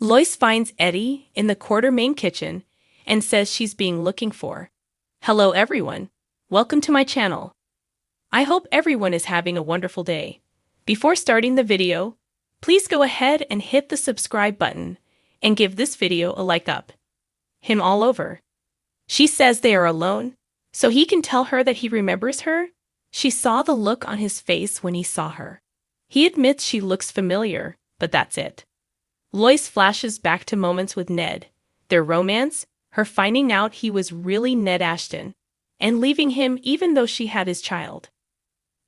Lois finds Eddie in the quarter-main kitchen and says she's being looking for. Hello everyone. Welcome to my channel. I hope everyone is having a wonderful day. Before starting the video, please go ahead and hit the subscribe button and give this video a like up. Him all over. She says they are alone, so he can tell her that he remembers her. She saw the look on his face when he saw her. He admits she looks familiar, but that's it. Lois flashes back to moments with Ned, their romance, her finding out he was really Ned Ashton, and leaving him even though she had his child.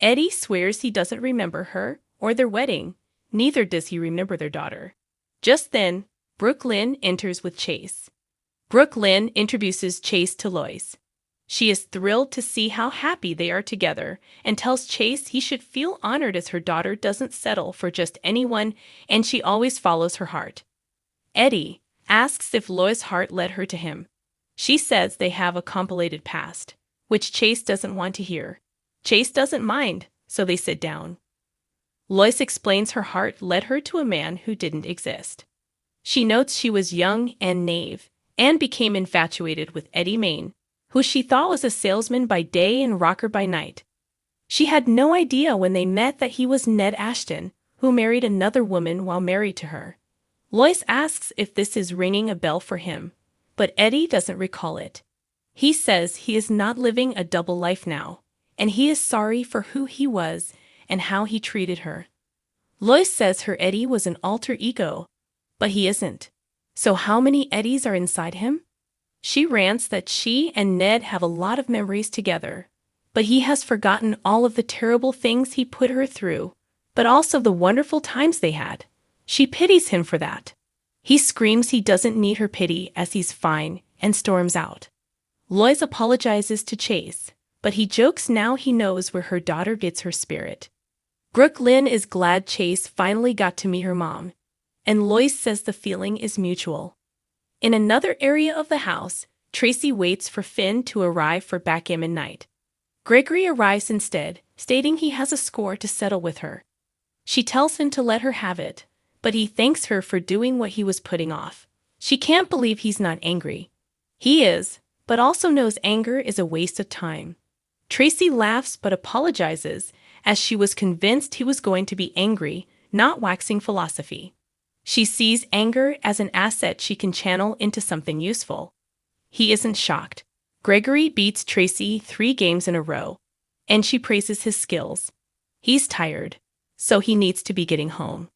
Eddie swears he doesn't remember her or their wedding, neither does he remember their daughter. Just then, Brooklyn enters with Chase. Brooklyn introduces Chase to Lois. She is thrilled to see how happy they are together and tells Chase he should feel honored as her daughter doesn't settle for just anyone and she always follows her heart. Eddie asks if Lois' heart led her to him. She says they have a complicated past, which Chase doesn't want to hear. Chase doesn't mind, so they sit down. Lois explains her heart led her to a man who didn't exist. She notes she was young and naive and became infatuated with Eddie Main, who she thought was a salesman by day and rocker by night. She had no idea when they met that he was Ned Ashton, who married another woman while married to her. Lois asks if this is ringing a bell for him, but Eddie doesn't recall it. He says he is not living a double life now, and he is sorry for who he was and how he treated her. Lois says her Eddie was an alter ego, but he isn't. So how many Eddies are inside him? She rants that she and Ned have a lot of memories together, but he has forgotten all of the terrible things he put her through, but also the wonderful times they had. She pities him for that. He screams he doesn't need her pity as he's fine and storms out. Lois apologizes to Chase, but he jokes now he knows where her daughter gets her spirit. Brooklyn is glad Chase finally got to meet her mom, and Lois says the feeling is mutual. In another area of the house, Tracy waits for Finn to arrive for backgammon night. Gregory arrives instead, stating he has a score to settle with her. She tells him to let her have it, but he thanks her for doing what he was putting off. She can't believe he's not angry. He is, but also knows anger is a waste of time. Tracy laughs but apologizes, as she was convinced he was going to be angry, not waxing philosophy. She sees anger as an asset she can channel into something useful. He isn't shocked. Gregory beats Tracy 3 games in a row, and she praises his skills. He's tired, so he needs to be getting home.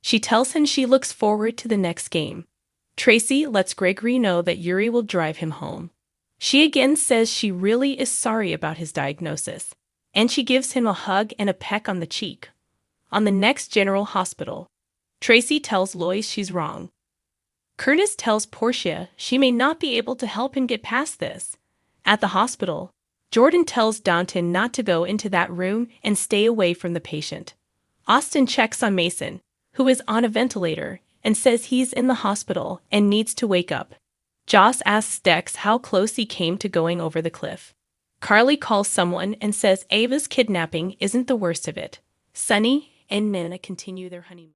She tells him she looks forward to the next game. Tracy lets Gregory know that Yuri will drive him home. She again says she really is sorry about his diagnosis, and she gives him a hug and a peck on the cheek. On the next General Hospital, Tracy tells Lois she's wrong. Curtis tells Portia she may not be able to help him get past this. At the hospital, Jordan tells Downton not to go into that room and stay away from the patient. Austin checks on Mason, who is on a ventilator, and says he's in the hospital and needs to wake up. Joss asks Dex how close he came to going over the cliff. Carly calls someone and says Ava's kidnapping isn't the worst of it. Sunny and Nana continue their honeymoon.